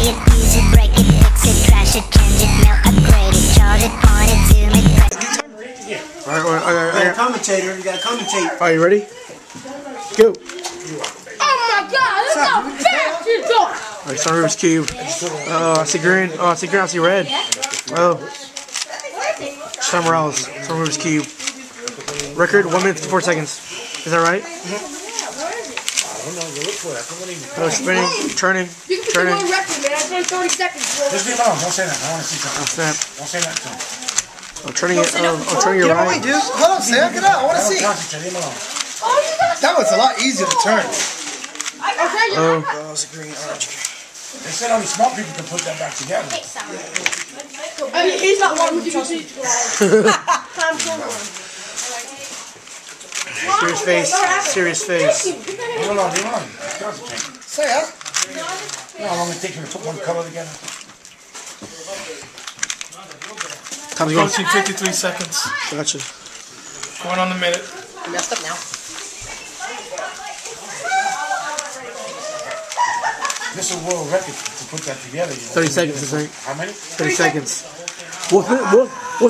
it, fuse it, break it, fix it, crash it, change it, melt, upgrade it, charge it, point it, zoom it, Alright, commentator, you gotta commentate. Are you ready? Go. Oh my God, look how fast you're going. Alright, start Rubik's Cube. Oh, I see green. Oh, I see green, I see red. Oh. Somewhere else. Some Rubik's Cube. Record 1 minute 54 seconds. Is that right? Oh, spinning, turning, You can turning. put a record, man. It's only 30 seconds. Just leave it alone. Don't say that. I want to see something. Oh, snap. Don't say that to him. Oh, turning it. Oh, turning your Get away, right. dude. Hold on, Sam. Get out. I want to see. Concentrate. Leave him alone. That one's a lot easier to turn. Oh. Oh, it's a green, orange. They said only smart people can put that back together. I mean, he's not one who can see. Serious face. Serious face. Leave him alone. Leave him alone. Concentrate. Say that. You know how long it takes me to put one color together? Time's going. Approaching 53 seconds. Gotcha. Going on the minute. I messed up now. This is a world record to put that together. 30 seconds, I think. How many? 30 seconds. Will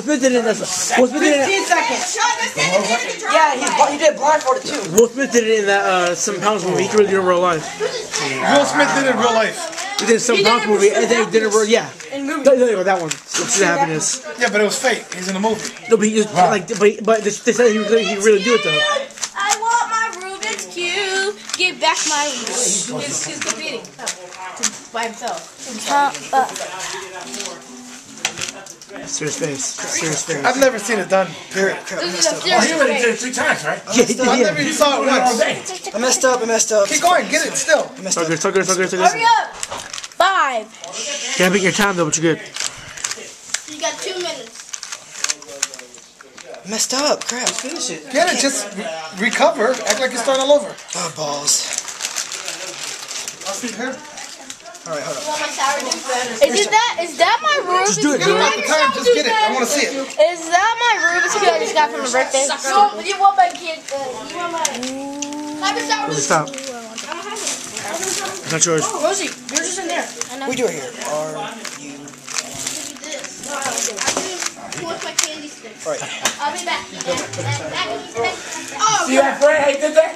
Smith did it in that. Will Smith did it. 15 seconds. Yeah, he did blindfolded too. Will Smith did it in that 7 Pounds movie. He can really do it in real life. Will Smith did it in real life. He did a 7 Pounds movie, and then he did it real. Yeah. That one. What's happiness? Yeah, but it was fake. He's in the movie. No, but he just like, but they said he really do it though. I want my Rubik's Cube. Give back my Rubik's Cube. He's competing by himself. Serious face. Serious face. I've never seen it done. Period. This is a Oh, he serious already did it face. 3 times, right? Yeah, he did. I never even saw it All once. day. I messed up. I messed up. Keep going. Get it still. I messed So up. good, so good, so good, so Hurry good. up. 5. Can't beat your time though, but you're good. You got 2 minutes. I messed up. Crap. Finish it. Get it. Just recover. Act like you're starting all over. Oh, balls. Alright, hold on. Is that my Rubik's Just do it, Cube? dude. Not the time. Just get it. I want to see it. Is that my Rubik's Cube I just got from my birthday? No, you want my kid? You want my? Really stop. It's not yours. Rosie, you're just in there. We do it here. R-U. What's my candy stick? Right. I'll be back. See that, Fred? How you did that?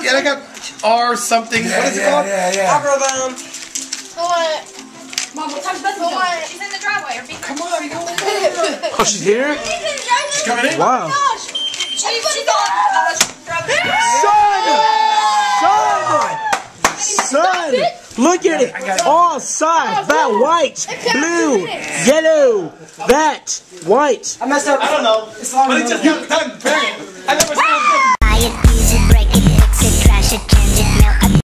Yeah, I got R something. What is it called? Yeah. Algorithm. Mom, what time's Bethany? She's in the driveway. Come on, go. Oh, she's here? She's coming in? Wow. Son! Look at it! All sides! That white, blue, yellow, that white. I messed up. I don't know. It's long. But he just got done. Period. I never saw him. buy it, fuse it, break it,